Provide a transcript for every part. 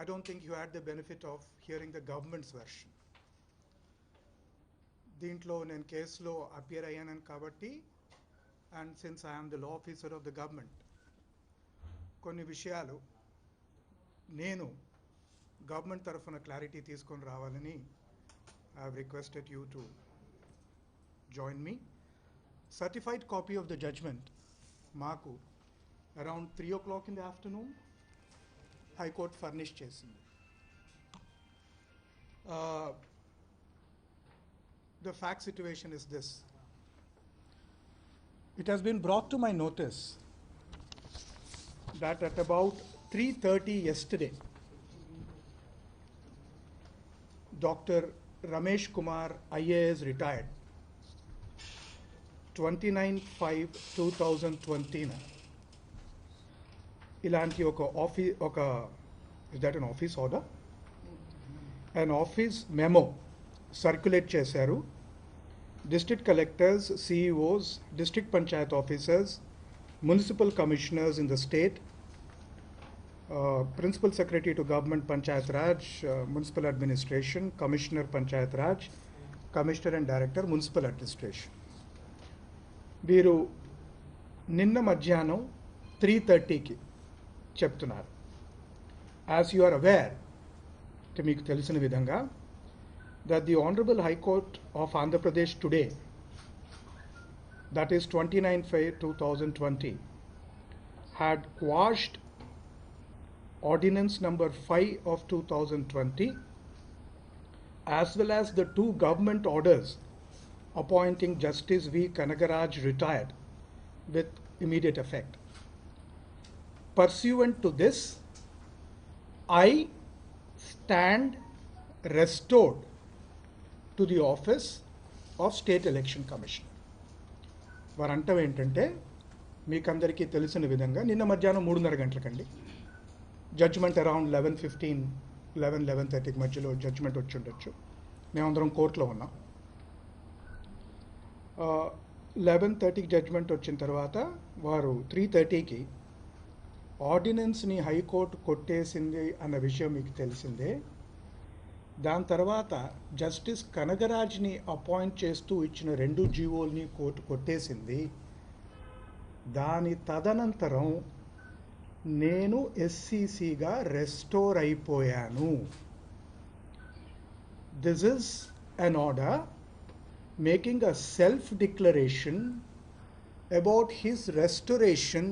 I don't think you had the benefit of hearing the government's version. దీంట్లో నేను కేసులో appear అయ్యాను కాబట్టి and since I'm the law officer of the government కొన్ని విషయాలు నేను గవర్నమెంట్ తరఫున క్లారిటీ తీసుకొని రావాలని I have requested you to join me. Certified copy of the judgement మాకు around 3 o'clock in the afternoon high court furnish చేసింది. The fact situation is this. It has been brought to my notice that at about 3:30 yesterday, Dr. Ramesh Kumar, IAS retired, 29/5/2020. ఇలాంటి ఒక is that an office order? An office memo circulate చేశారు. District collectors, CEOs, district panchayat officers, municipal commissioners in the state, principal secretary to government panchayat raj, municipal administration, commissioner panchayat raj, commissioner and director municipal administration. వీరు నిన్న మధ్యాహ్నం 3:30కి చెప్తున్నారు. As you are aware, మీకు తెలిసిన విధంగా, that the Honorable High Court of Andhra Pradesh today, that is 29/5/2020, had quashed Ordinance number 5 of 2020 as well as the 2 government orders appointing Justice V. Kanagaraj retired with immediate effect. Pursuant to this, I stand restored to the office of State Election Commission. వారంటం ఏంటంటే, మీకందరికీ తెలిసిన విధంగా నిన్న మధ్యాహ్నం 3:30 గంటలకండి judgement around 11:15, 11:30 మధ్యలో judgement వచ్చి ఉండొచ్చు. మేమందరం కోర్టులో ఉన్నాం. 11:30కి జడ్జ్మెంట్ వచ్చిన తర్వాత వారు 3:30కి ఆర్డినెన్స్ని హైకోర్టు కొట్టేసింది అన్న విషయం మీకు తెలిసిందే. దాని తర్వాత జస్టిస్ కనగరాజ్ని అపాయింట్ చేస్తూ ఇచ్చిన 2 జీవోల్ని కోర్టు కొట్టేసింది. దాని తదనంతరం నేను ఎస్సీసీగా రెస్టోర్ అయిపోయాను. This is an order making a self declaration about his restoration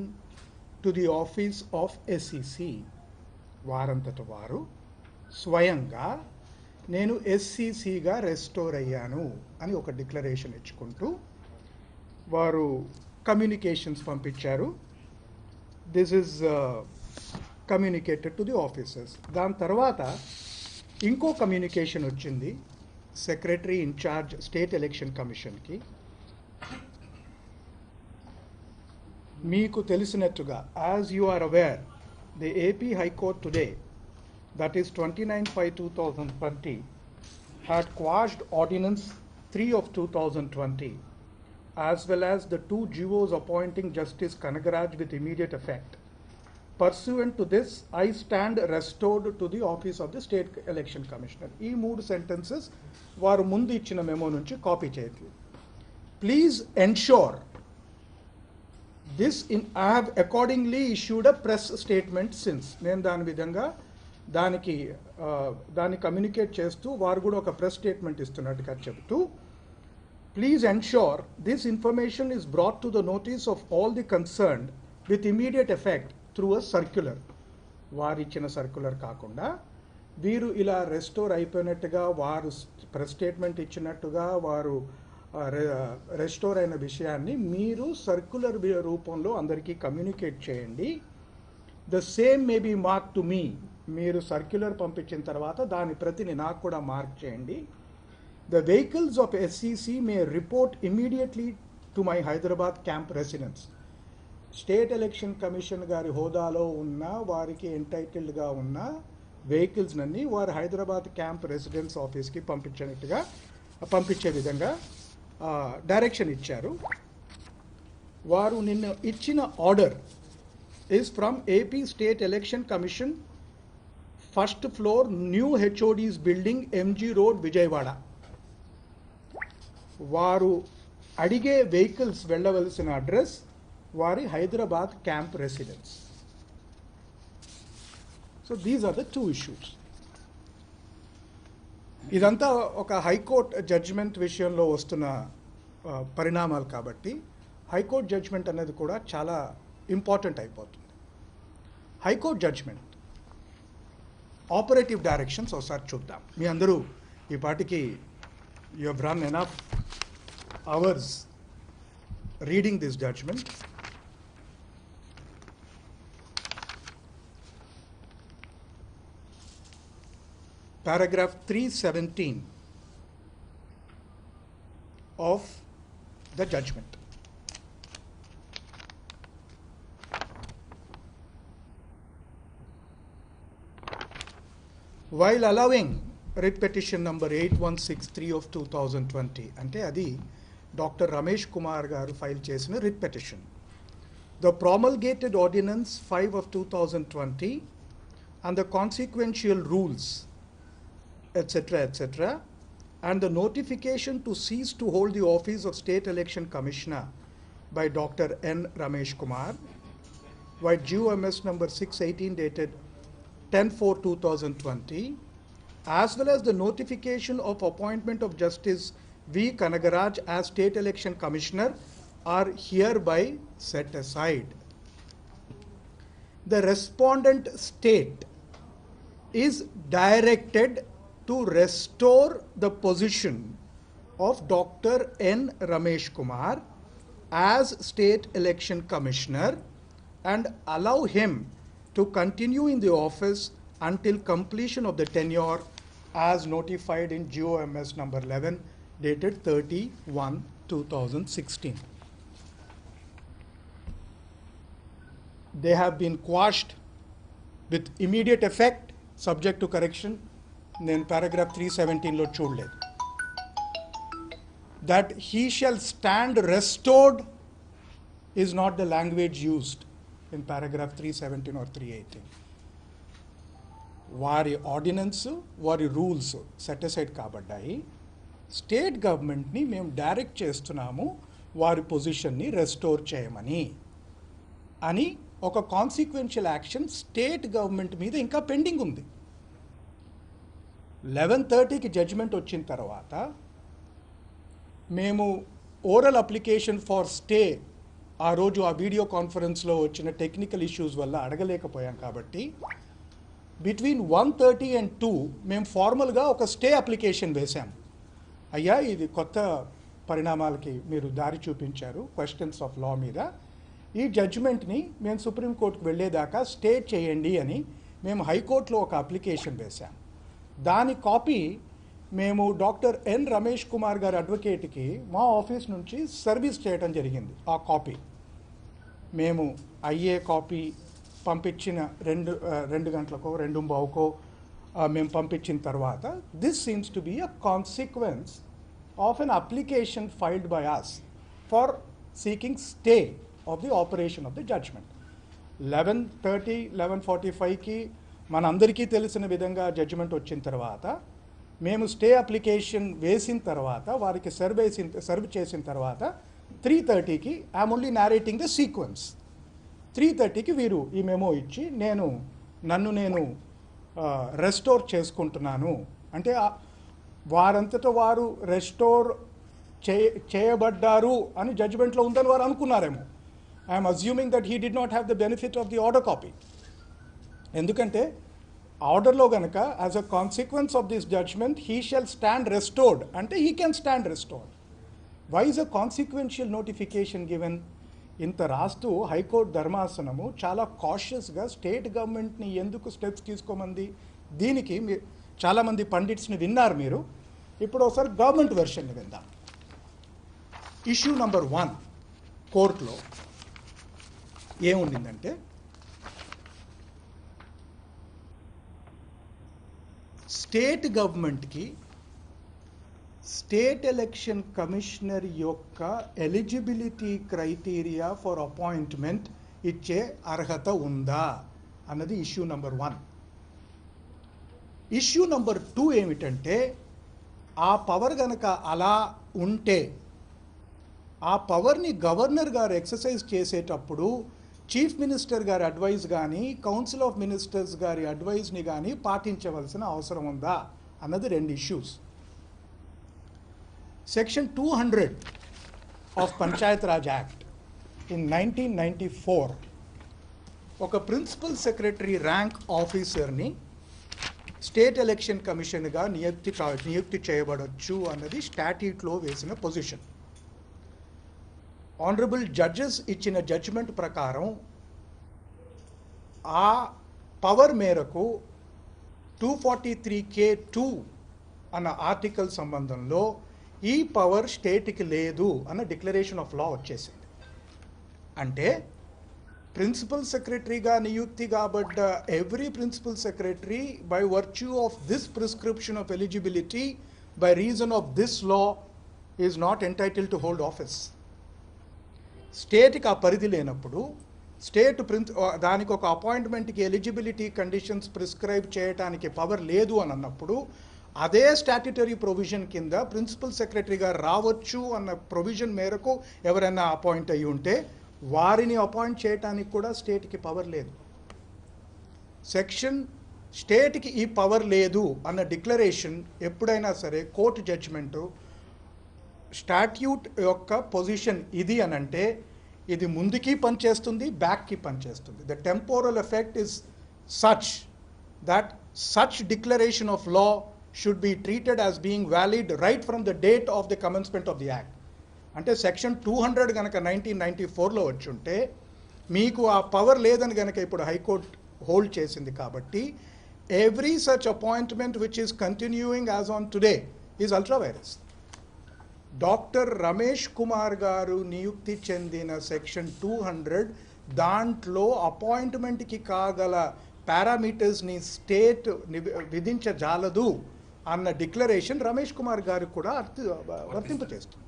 to the office of SCC. వారంతట వారు స్వయంగా నేను ఎస్సీసీగా రెస్టోర్ అయ్యాను అని ఒక డిక్లరేషన్ ఇచ్చుకుంటూ వారు కమ్యూనికేషన్స్ పంపించారు. This is communicated to the officers. దాని తర్వాత ఇంకో కమ్యూనికేషన్ వచ్చింది సెక్రటరీ ఇన్ఛార్జ్ స్టేట్ ఎలక్షన్ కమిషన్కి. మీకు తెలిసినట్టుగా, as you are aware, the AP high court today, that is 29/5/2020, had quashed Ordinance 3 of 2020 as well as the 2 GOs appointing Justice Kanagaraj with immediate effect. Pursuant to this, I stand restored to the office of the State Election Commissioner. ఈ 3 sentences వారు ముందు ఇచ్చిన memo నుంచి copy చేయండి. Please ensure this I have accordingly issued a press statement since. నేను దాని విధంగా దాన్ని కమ్యూనికేట్ చేస్తూ వారు కూడా ఒక ప్రెస్ స్టేట్మెంట్ ఇస్తున్నట్టుగా చెబుతూ, please ensure this information is brought to the notice of all the concerned with immediate effect through a circular. వారు ఇచ్చిన సర్క్యులర్ కాకుండా వీరు ఇలా రెస్టోర్ అయిపోయినట్టుగా, వారు ప్రెస్ స్టేట్మెంట్ ఇచ్చినట్టుగా వారు రెస్టోర్ అయిన విషయాన్ని మీరు సర్క్యులర్ రూపంలో అందరికీ కమ్యూనికేట్ చేయండి. The same may be mark to me. మీరు సర్క్యులర్ పంపించిన తర్వాత దాని ప్రతిని నాకు కూడా మార్క్ చేయండి. The vehicles of SCC may report immediately to my Hyderabad camp residence. State election commission గారి హోదాలో ఉన్న వారికి ఎంటైటిల్డ్గా ఉన్న వెహికల్స్ నన్ని వారు హైదరాబాద్ క్యాంప్ రెసిడెన్స్ ఆఫీస్కి పంపించే విధంగా డైరెక్షన్ ఇచ్చారు. వారు నిన్న ఇచ్చిన order is from AP State Election Commission first floor new HODs building MG road Vijayawada. వారు అడిగే వెహికల్స్ వెళ్ళవలసిన అడ్రస్ వారి Hyderabad camp residence. So these are the two issues. ఇదంతా ఒక హైకోర్టు జడ్జిమెంట్ విషయంలో వస్తున్న పరిణామాలు కాబట్టి హైకోర్టు జడ్జిమెంట్ అనేది కూడా చాలా ఇంపార్టెంట్ అయిపోతుంది. హైకోర్టు జడ్జిమెంట్ ఆపరేటివ్ డైరెక్షన్స్ ఒకసారి చూద్దాం. మీ అందరూ ఈ పాటికి you have run enough hours reading this judgment. Paragraph 317 of the judgment. While allowing writ petition number 8163 of 2020, ante adi Dr. Ramesh Kumar garu file chesina writ petition, the promulgated ordinance 5 of 2020 and the consequential rules etc., and the notification to cease to hold the office of State Election Commissioner by Dr. N. Ramesh Kumar, by GOMS number 618 dated 10/4/2020, as well as the notification of appointment of Justice V. Kanagaraj as State Election Commissioner are hereby set aside. The respondent state is directed to restore the position of Dr. N. Ramesh Kumar as State Election Commissioner and allow him to continue in the office until completion of the tenure as notified in GOMS number 11 dated 30/1/2016. They have been quashed with immediate effect subject to correction. నేను paragraph 317లో చూడలేదు. That he shall stand restored is not the language used in paragraph 317 or 318. వారి ordinance వారి rules set aside కాబడ్డాయి. State గవర్నమెంట్ని మేము direct చేస్తున్నాము వారి పొజిషన్ని రెస్టోర్ చేయమని అని ఒక కాన్సిక్వెన్షియల్ యాక్షన్ స్టేట్ గవర్నమెంట్ మీద ఇంకా పెండింగ్ ఉంది. 11:30కి జడ్జిమెంట్ వచ్చిన తర్వాత మేము ఓరల్ అప్లికేషన్ ఫార్ స్టే ఆ రోజు ఆ వీడియో కాన్ఫరెన్స్లో వచ్చిన టెక్నికల్ ఇష్యూస్ వల్ల అడగలేకపోయాం కాబట్టి బిట్వీన్ 1:30 and 2 మేము ఫార్మల్గా ఒక స్టే అప్లికేషన్ వేశాం. అయ్యా ఇది కొత్త పరిణామాలకి మీరు దారి చూపించారు క్వశ్చన్స్ ఆఫ్ లా మీద, ఈ జడ్జిమెంట్ని మేము సుప్రీంకోర్టుకు వెళ్ళేదాకా స్టే చేయండి అని మేము హైకోర్టులో ఒక అప్లికేషన్ వేశాం. దాని కాపీ మేము డాక్టర్ ఎన్ రమేష్ కుమార్ గారి అడ్వకేట్కి మా ఆఫీస్ నుంచి సర్వీస్ చేయడం జరిగింది. ఆ కాపీ మేము అయ్యే కాపీ పంపించిన 2 గంటలకో 2:15కో మేము పంపించిన తర్వాత this seems to be a consequence of an application filed by us for seeking stay of the operation of the judgment. 11:30 11:45కి మనందరికీ తెలిసిన విధంగా జడ్జిమెంట్ వచ్చిన తర్వాత మేము స్టే అప్లికేషన్ వేసిన తర్వాత వారికి సర్వ్ చేసిన తర్వాత 3:30కి I'm only narrating the sequence. 3:30కి వీరు ఈ మెమో ఇచ్చి నన్ను నేను రెస్టోర్ చేసుకుంటున్నాను అంటే వారంతటా వారు రెస్టోర్ చేయబడ్డారు అని జడ్జిమెంట్లో ఉందని వారు అనుకున్నారేమో. I'm assuming that he did not have the benefit of the order copy. ఎందుకంటే ఆర్డర్లో కనుక as a consequence of this judgement he shall stand restored అంటే he can stand restored. Why is a consequential notification given? ఇంత రాస్తూ high court ధర్మాసనము చాలా కాషియస్గా state గవర్నమెంట్ని ఎందుకు steps తీసుకోమంది? దీనికి చాలామంది పండిట్స్ని విన్నారు మీరు. ఇప్పుడు ఒకసారి గవర్నమెంట్ వెర్షన్ని విందాం. ఇష్యూ నంబర్ 1 కోర్టులో ఏముండిందంటే స్టేట్ గవర్నమెంట్కి స్టేట్ ఎలక్షన్ కమిషనర్ యొక్క ఎలిజిబిలిటీ క్రైటీరియా ఫర్ అపాయింట్మెంట్ ఇచ్చే అర్హత ఉందా అన్నది ఇష్యూ నంబర్ 1. ఇష్యూ నెంబర్ 2 ఏమిటంటే, ఆ పవర్ గనక అలా ఉంటే ఆ పవర్ని గవర్నర్ గారు ఎక్సర్సైజ్ చేసేటప్పుడు చీఫ్ మినిస్టర్ గారి అడ్వైస్ కానీ కౌన్సిల్ ఆఫ్ మినిస్టర్స్ గారి అడ్వైస్ని కానీ పాటించవలసిన అవసరం ఉందా అన్నది 2 issues. Section 200 of Panchayat Raj act in 1994 ఒక ప్రిన్సిపల్ సెక్రటరీ ర్యాంక్ ఆఫీసర్ని స్టేట్ ఎలక్షన్ కమిషన్గా నియుక్తి చేయబడవచ్చు అన్నది స్టాట్యూట్లో వేసిన పొజిషన్. ఆనరబుల్ జడ్జెస్ ఇచ్చిన జడ్జిమెంట్ ప్రకారం ఆ పవర్ మేరకు 243(k)(2) అన్న ఆర్టికల్ సంబంధంలో ఈ పవర్ స్టేట్కి లేదు అన్న డిక్లరేషన్ ఆఫ్ లా వచ్చేసింది. అంటే ప్రిన్సిపల్ సెక్రటరీగా నియుక్తి కాబడ్డ every principal secretary by virtue of this prescription of eligibility by reason of this law is not entitle to hold office. స్టేట్కి ఆ పరిధి లేనప్పుడు దానికి ఒక అపాయింట్మెంట్కి ఎలిజిబిలిటీ కండిషన్స్ ప్రిస్క్రైబ్ చేయడానికి పవర్ లేదు అని అన్నప్పుడు అదే స్టాట్యుటరీ ప్రొవిజన్ కింద ప్రిన్సిపల్ సెక్రటరీగా రావచ్చు అన్న ప్రొవిజన్ మేరకు ఎవరైనా అపాయింట్ అయ్యి ఉంటే వారిని అపాయింట్ చేయడానికి కూడా స్టేట్కి పవర్ లేదు. స్టేట్కి ఈ పవర్ లేదు అన్న డిక్లరేషన్ ఎప్పుడైనా సరే కోర్టు జడ్జిమెంటు స్టాట్యూట్ యొక్క పొజిషన్ ఇది అని అంటే ఇది ముందుకి పనిచేస్తుంది, బ్యాక్కి పనిచేస్తుంది. The temporal effect is such that such declaration of law should be treated as being valid right from the date of the commencement of the act. అంటే సెక్షన్ 200 కనుక 1994లో వచ్చి ఉంటే మీకు ఆ పవర్ లేదని కనుక ఇప్పుడు హైకోర్టు హోల్డ్ చేసింది కాబట్టి every such appointment which is continuing as on today is ultra virus. Doctor Ramesh Kumar గారు నియుక్తి చెందిన సెక్షన్ 200 దాంట్లో అపాయింట్మెంట్కి కాగల పారామీటర్స్ని స్టేట్ విధించజాలదు అన్న డిక్లరేషన్ రమేష్ కుమార్ గారు కూడా వర్తింపచేస్తుంది.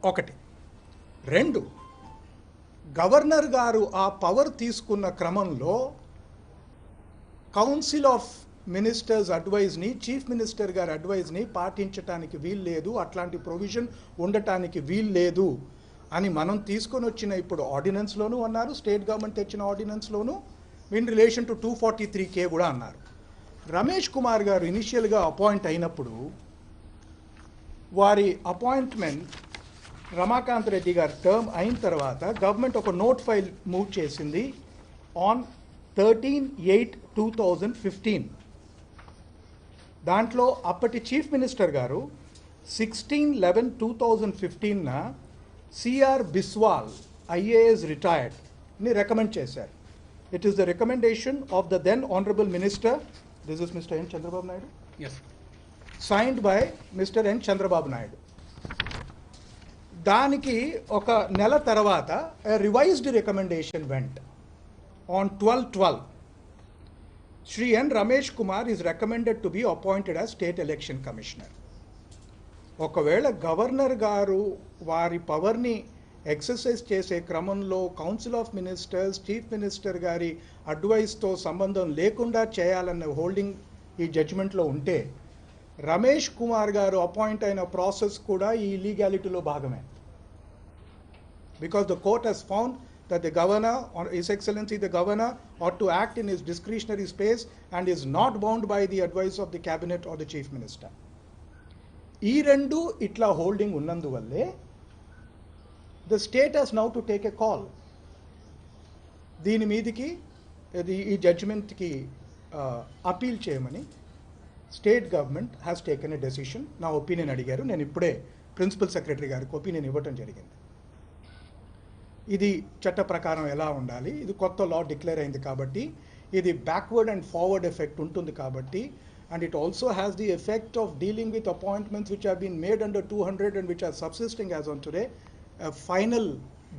1. 2, గవర్నర్ గారు ఆ పవర్ తీసుకున్న క్రమంలో కౌన్సిల్ ఆఫ్ మినిస్టర్స్ అడ్వైజ్ని చీఫ్ మినిస్టర్ గారి అడ్వైజ్ని పాటించడానికి వీలు లేదు, అట్లాంటి ప్రొవిజన్ ఉండటానికి వీలు లేదు అని మనం తీసుకొని వచ్చిన ఇప్పుడు ఆర్డినెన్స్లోనూ అన్నారు, స్టేట్ గవర్నమెంట్ తెచ్చిన ఆర్డినెన్స్లోనూ ఇన్ రిలేషన్ టు 243(k) కూడా అన్నారు. రమేష్ కుమార్ గారు ఇనిషియల్గా అపాయింట్ అయినప్పుడు వారి అపాయింట్మెంట్ రమాకాంత్ రెడ్డి గారి టర్మ్ అయిన తర్వాత గవర్నమెంట్ ఒక నోట్ ఫైల్ మూవ్ చేసింది ఆన్ 13/8/2015. దాంట్లో అప్పటి చీఫ్ మినిస్టర్ గారు 16/11/2015న సిఆర్ బిస్వాల్ ఐఏఎస్ రిటైర్డ్ని రికమెండ్ చేశారు. It is the recommendation of the then honourable minister, this is mister N Chandrababu Naidu, signed by Mr. N. Chandrababu Naidu. దానికి ఒక నెల తర్వాత revised recommendation went on 12/12. Shri N. Ramesh Kumar is recommended to be appointed as State Election Commissioner. ఒకవేళ governor గారు వారి పవర్ని exercise చేసే క్రమంలో council of ministers chief minister గారి అడ్వైస్తో సంబంధం లేకుండా చేయాలన్న హోల్డింగ్ ఈ జడ్జిమెంట్లో ఉంటే రమేష్ కుమార్ గారు అపాయింట్ అయిన ప్రాసెస్ కూడా ఈ ఇల్లీగాలిటీలో భాగమే. Because the court has found that the governor or His Excellency the governor ought to act in his discretionary space and is not bound by the advice of the cabinet or the chief minister. ఈ రెండు ఇట్లా holding ఉన్నందువల్లే the state has now to take a call. దీని మీదికి ఈ జడ్జిమెంట్కి appeal చేయమని state government has taken a decision. నా opinion అడిగారు, నేను ఇప్పుడే ప్రిన్సిపల్ సెక్రటరీ గారికి ఒపీనియన్ ఇవ్వటం జరిగింది. ఇది చట్ట ప్రకారం ఎలా ఉండాలి, ఇది కొత్త లా డిక్లేర్ అయింది కాబట్టి ఇది బ్యాక్వర్డ్ అండ్ ఫార్వర్డ్ ఎఫెక్ట్ ఉంటుంది కాబట్టి, and it also has the effect of dealing with appointments which have been made under 200 and which are subsisting as on today. Final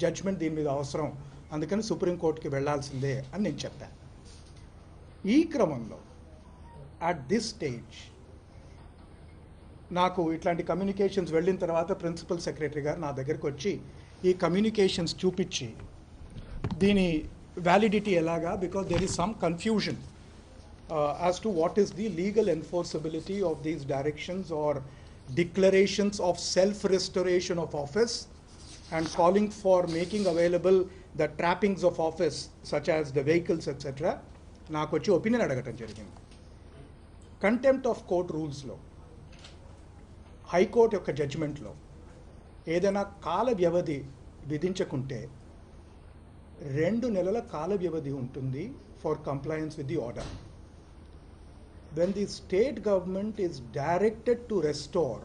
judgement దీని మీద అవసరం, అందుకని సుప్రీంకోర్టుకి వెళ్లాల్సిందే అని నేను చెప్పాను. ఈ క్రమంలో అట్ దిస్ స్టేజ్ నాకు ఇట్లాంటి కమ్యూనికేషన్స్ వెళ్ళిన తర్వాత ప్రిన్సిపల్ సెక్రటరీ గారు నా దగ్గరికి వచ్చి ఈ కమ్యూనికేషన్స్ చూపించి దీని వ్యాలిడిటీ ఎలాగా, because there is some confusion as to what is the legal enforceability of these directions or declarations of self-restoration of office, and calling for making available the trappings of office such as the vehicles etc. నాకు వచ్చి opinion అడగటం జరిగింది. Contempt of court రూల్స్లో high court యొక్క జడ్జిమెంట్లో ఏదైనా కాల వ్యవధి విధించకుంటే 2 నెలల కాల వ్యవధి ఉంటుంది for compliance with the order. When the state government is directed to restore,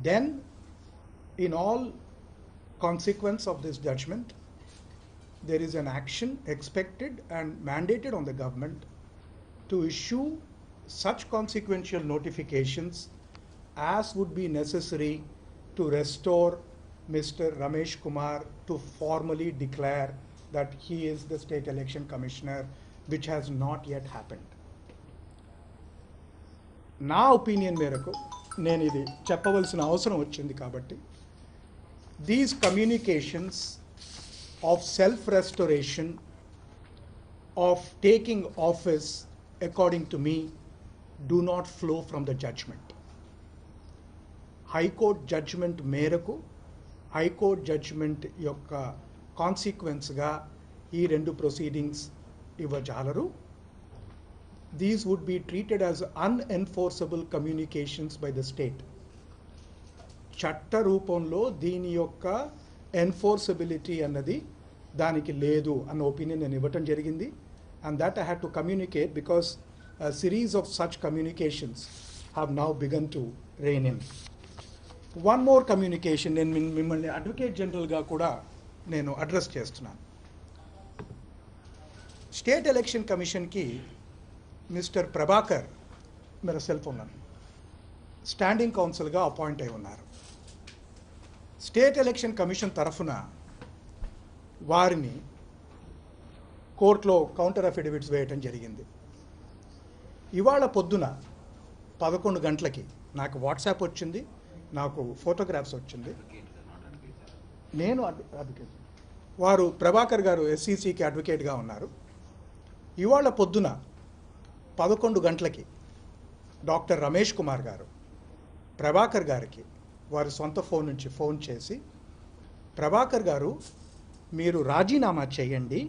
then in all consequence of this judgment, there is an action expected and mandated on the government to issue such consequential notifications as would be necessary to restore Mr. Ramesh Kumar to formally declare that he is the State Election Commissioner, which has not yet happened. నా opinion మేరకు నేను ఇది చెప్పవలసిన అవసరం వచ్చింది కాబట్టి these communications of self restoration of taking office according to me do not flow from the judgment. High court judgment మేరకు high court judgment యొక్క కాన్సిక్వెన్స్గా ఈ 2 ప్రొసీడింగ్స్ ఇవ్వజాలరు. These would be treated as unenforceable communications by the state. చట్ట రూపంలో దీని యొక్క ఎన్ఫోర్సబిలిటీ అన్నది దానికి లేదు అన్న ఒపీనియన్ నేను ఇవ్వటం జరిగింది. And that I had to communicate because series of such communications have now begun to rain in. One more communication నేను మిమ్మల్ని అడ్వకేట్ జనరల్గా కూడా నేను అడ్రస్ చేస్తున్నాను. స్టేట్ ఎలక్షన్ కమిషన్కి మిస్టర్ ప్రభాకర్ मेरा సెల్ ఫోన్ స్టాండింగ్ కౌన్సిల్గా అపాయింట్ అయి ఉన్నారు. స్టేట్ ఎలక్షన్ కమిషన్ తరఫున వారిని కోర్టులో కౌంటర్ అఫిడవిట్స్ వేయటం జరిగింది. ఇవాళ పొద్దున 11 గంటలకి నాకు వాట్సాప్ వచ్చింది, నాకు ఫోటోగ్రాఫ్స్ వచ్చింది. నేను అడ్వకేట్, వారు ప్రభాకర్ గారు ఎస్సీసీకి అడ్వకేట్గా ఉన్నారు. ఇవాళ పొద్దున 11 గంటలకి డాక్టర్ రమేష్ కుమార్ గారు ప్రభాకర్ గారికి వారి సొంత ఫోన్ నుంచి ఫోన్ చేసి, ప్రభాకర్ గారు మీరు రాజీనామా చేయండి,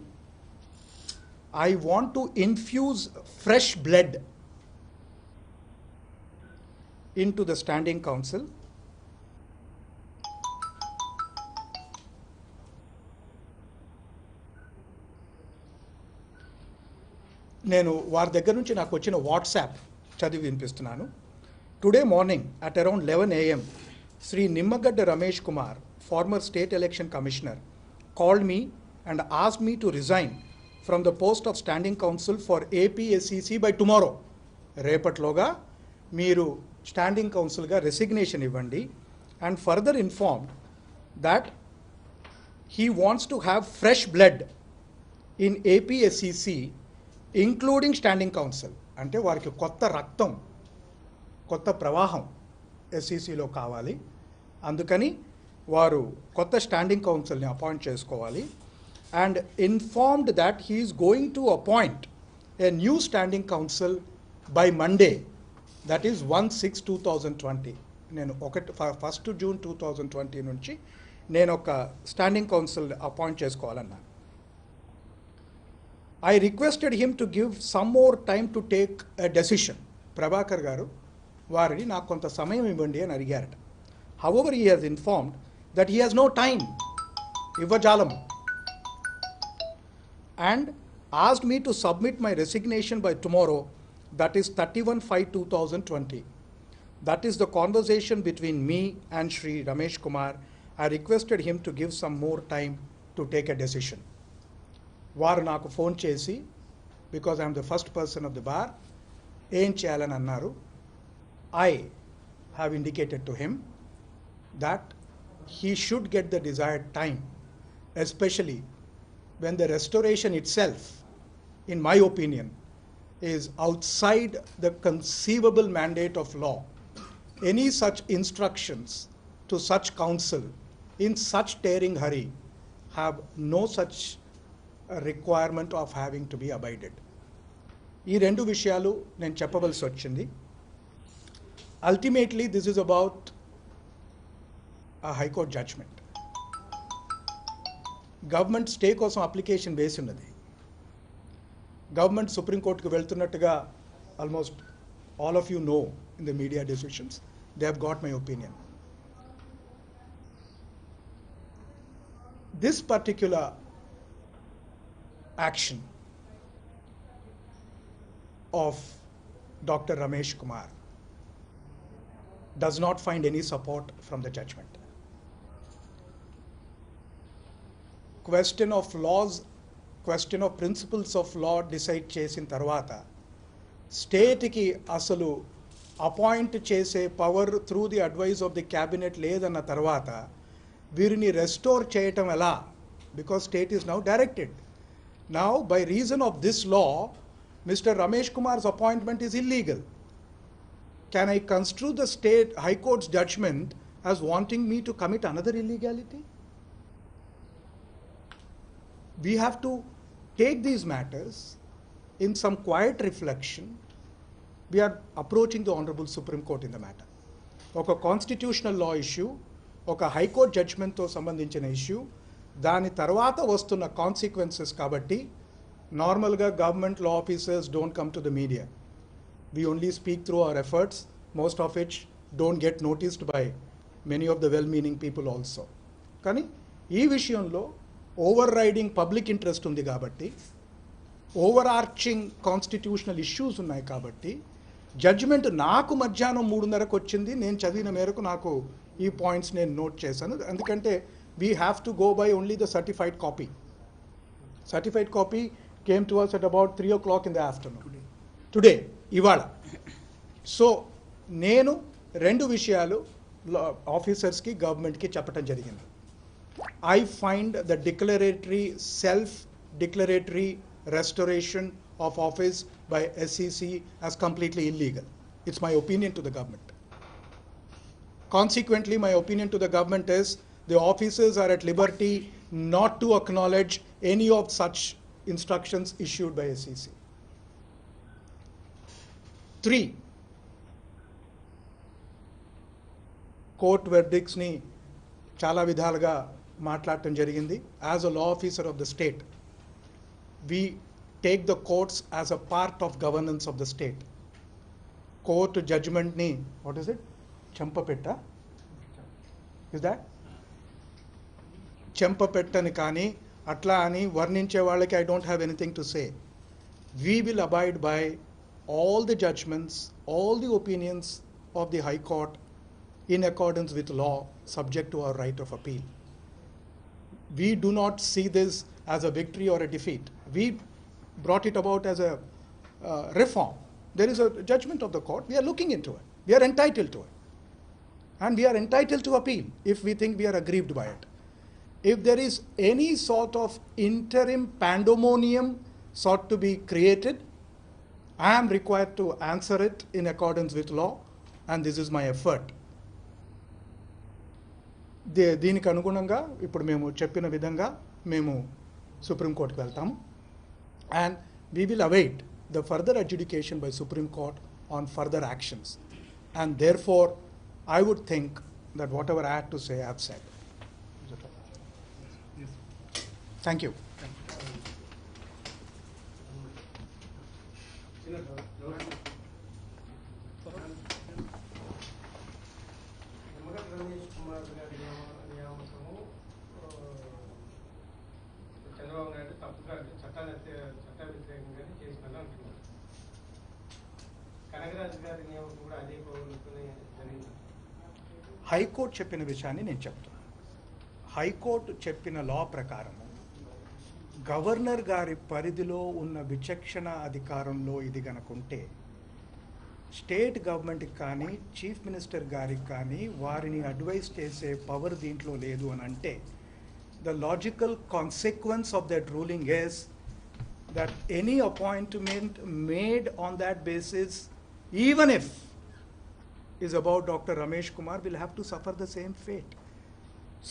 I want to infuse fresh blood in to the standing council. నేను వారి దగ్గర నుంచి నాకు వచ్చిన వాట్సాప్ చదివి వినిపిస్తున్నాను. Today morning at around 11 AM, Sri Nimmagadda Ramesh Kumar, former State Election Commissioner, called me and asked me to resign from the post of Standing Counsel for APSCC by tomorrow. రేపట్లోగా మీరు standing కౌన్సిల్గా resignation ఇవ్వండి. And further informed that he wants to have fresh blood in APSCC including standing council. అంటే వారికి కొత్త రక్తం, కొత్త ప్రవాహం ఎస్సీసీలో కావాలి. అందుకని వారు కొత్త స్టాండింగ్ కౌన్సిల్ని అపాయింట్ చేసుకోవాలి. And informed that he is going to appoint a new standing council by Monday, that is 1/6/2020. నేను 1 జూన్ 2020 నుంచి నేను ఒక స్టాండింగ్ కౌన్సిల్ అపాయింట్ చేసుకోవాలన్నాను. I requested him to give some more time to take a decision. Prabhakar గారు వారిని నాకు కొంత సమయం ఇవ్వండి అని అడిగారట. However, he has informed that he has no time, ఇవ్వజాలము, and asked me to submit my resignation by tomorrow, that is 31/5/2020. That is the conversation between me and Sri Ramesh Kumar. I requested him to give some more time to take a decision. వారు నాకు phone చేసి, because I'm the first person of the bar, ఏం చేయాలని అన్నారు. I have indicated to him that he should get the desired time, especially when the restoration it self, in my opinion, is outside the conceivable mandate of law. Any such instructions to such council in such tearing hurry have no such requirement of having to be abided. ఈ రెండు విషయాలు నేను చెప్పవలసి వచ్చింది. Ultimately this is about a High Court judgment. Government stay కోసం application వేసి ఉన్నది. Government సుప్రీంకోర్టుకు వెళ్తున్నట్టుగా almost all of you know in the media decisions. They have got my opinion. This particular action of Dr. Ramesh Kumar does not find any support from the judgment. Question of laws, question of principles of law decide చేసిన తర్వాత స్టేట్కి అసలు appoint చేసే power through the advice of the cabinet లేదన్న తర్వాత వీరిని restore చేయటం ఎలా? Because state is now directed. Now by reason of this law mister Ramesh Kumars appointment is illegal. Can I construe the state High Court's judgment as wanting me to commit another illegality? We have to take these matters in some quiet reflection. We are approaching the Honorable Supreme Court in the matter. ఒక constitutional law issue, ఒక high court జడ్జ్మెంట్తో సంబంధించిన issue, దాని తర్వాత వస్తున్న consequences కాబట్టి నార్మల్గా government law officers don't come to the media. We only speak through our efforts, most of which don't get noticed by many of the well-meaning people also. కానీ ఈ విషయంలో ఓవర్ రైడింగ్ పబ్లిక్ ఇంట్రెస్ట్ ఉంది కాబట్టి, over arching constitutional issues ఉన్నాయి కాబట్టి, judgement నాకు మధ్యాహ్నం 3:30కు వచ్చింది. నేను చదివిన మేరకు నాకు ఈ పాయింట్స్ నేను నోట్ చేశాను. ఎందుకంటే we have to go by only the certified copy. Certified copy came to us at about 3 o'clock in the afternoon. Today, ఇవాళ. సో నేను రెండు విషయాలు ఆఫీసర్స్కి గవర్నమెంట్కి చెప్పడం జరిగింది. I find the self declaratory restoration of office by SEC as completely illegal. It's my opinion to the government. Consequently, my opinion to the government is the officers are at liberty not to acknowledge any of such instructions issued by SEC. 3, court వెర్డిక్ట్స్ని చాలా విధాలుగా మాట్లాడటం జరిగింది. As a law officer of the state, we take the courts as a part of governance of the state. Court judgment ni, what is it? Champapetta? Is that? Champapetta ni kani, atla ani varninche vallaki I don't have anything to say. We will abide by all the judgments, all the opinions of the High Court in accordance with law, subject to our right of appeal. We do not see this as a victory or a defeat. We brought it about as a reform. There is a judgment of the court. We are looking into it. We are entitled to it. And we are entitled to appeal if we think we are aggrieved by it. If there is any sort of interim pandemonium sought to be created, I am required to answer it in accordance with law, and this is my effort. దీనికి అనుగుణంగా ఇప్పుడు మేము చెప్పిన విధంగా మేము సుప్రీంకోర్టుకు వెళ్తాము. And we will await the further adjudication by Supreme Court on further actions. And therefore, I would think that whatever I had to say, I have said. Yes. Thank you. High court చెప్పిన విషయాన్ని నేను చెప్తున్నాను. High court చెప్పిన లా ప్రకారం governor గారి పరిధిలో ఉన్న విచక్షణ అధికారంలో ఇది గనుకుంటే స్టేట్ గవర్నమెంట్కి కానీ చీఫ్ మినిస్టర్ గారికి కానీ వారిని అడ్వైస్ చేసే పవర్ దీంట్లో లేదు అని అంటే the logical consequence of that ruling is that any appointment made on that basis even if is about Dr. Ramesh Kumar will have to suffer the same fate.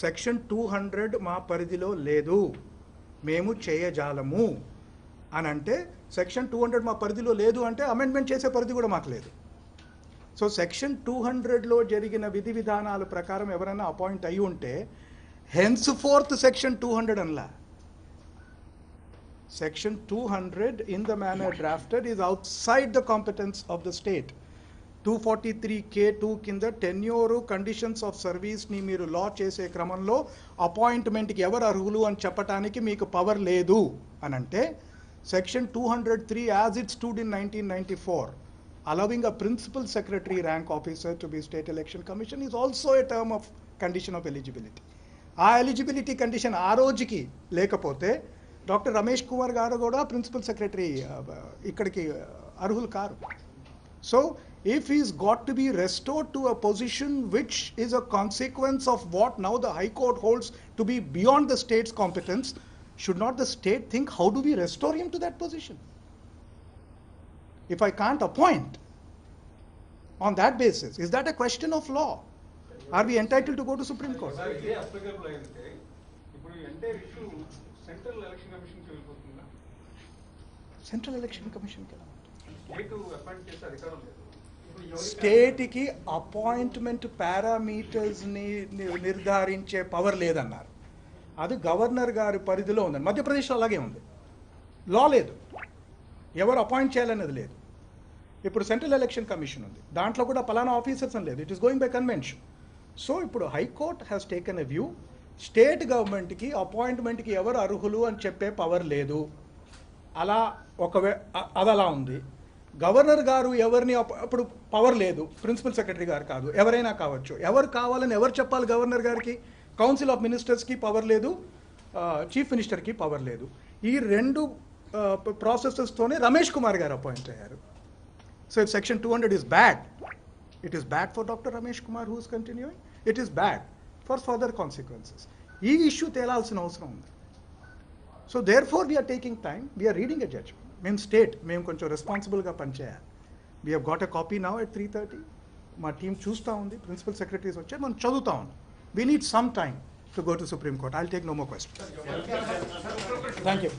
Section 200 మా పరిధిలో లేదు, మేము చేయజాలము. అని అంటే సెక్షన్ 200 మా పరిధిలో లేదు అంటే అమెండ్మెంట్ చేసే పరిధి కూడా మాకు లేదు. సో సెక్షన్ 200లో జరిగిన విధి విధానాల ప్రకారం ఎవరైనా అపాయింట్ అయి ఉంటే hence fourth section 200 అనలా. Section 200 in the manner drafted is outside the competence of the state. 243K2 కింద టెన్యూర్ కండిషన్స్ ఆఫ్ సర్వీస్ని మీరు లా చేసే క్రమంలో అపాయింట్మెంట్కి ఎవరు అర్హులు అని చెప్పడానికి మీకు పవర్ లేదు అని అంటే section 203 as it stood in 1994 allowing a principal secretary rank officer to be state election commission is also a term of condition of eligibility. ఆ ఎలిజిబిలిటీ కండిషన్ ఆ రోజుకి లేకపోతే డాక్టర్ రమేష్ కుమార్ గారు కూడా ప్రిన్సిపల్ సెక్రటరీ ఇక్కడికి అర్హులు car. So if he's got to be restored to a position which is a consequence of what now the High Court holds to be beyond the state's competence, should not the state think how do we restore him to that position? If I can't appoint on that basis, is that a question of law? Are we entitled to go to Supreme Court? Central Election Commission స్టేట్కి appointment పారామీటర్స్ని నిర్ధారించే power లేదన్నారు. అది governor గారి పరిధిలో ఉందండి. మధ్యప్రదేశ్లో అలాగే ఉంది. లా లేదు, ఎవరు అపాయింట్ చేయాలనేది లేదు. ఇప్పుడు సెంట్రల్ ఎలక్షన్ కమిషన్ ఉంది, దాంట్లో కూడా పలానా ఆఫీసర్స్ అని లేదు. It is going by convention. So ఇప్పుడు high court has taken a view, state గవర్నమెంట్కి అపాయింట్మెంట్కి ఎవరు అర్హులు అని చెప్పే పవర్ లేదు. అలా అది అలా ఉంది. గవర్నర్ గారు ఎవరిని అప్పుడు పవర్ లేదు, ప్రిన్సిపల్ సెక్రటరీ గారు కాదు, ఎవరైనా కావచ్చు. ఎవరు కావాలని ఎవరు చెప్పాలి గవర్నర్ గారికి? కౌన్సిల్ ఆఫ్ మినిస్టర్స్కి పవర్ లేదు, చీఫ్ మినిస్టర్కి పవర్ లేదు. ఈ రెండు ప్రాసెసెస్తోనే రమేష్ కుమార్ గారు అపాయింట్ అయ్యారు. So if section 200 is bad, it is bad for Dr. Ramesh Kumar who is continuing, it is bad for further consequences. ఈ ఇష్యూ తేలాల్సిన అవసరం ఉంది. So therefore we're taking time, we're reading a judgment. మేము state, మేము కొంచెం రెస్పాన్సిబుల్గా పనిచేయాలి. We have got a copy now at 3:30. మా టీం చూస్తూ ఉంది, ప్రిన్సిపల్ సెక్రటరీస్ వచ్చారు, మనం చదువుతా ఉన్నాం. We need some time to go to Supreme Court. I will take no more questions. Thank you.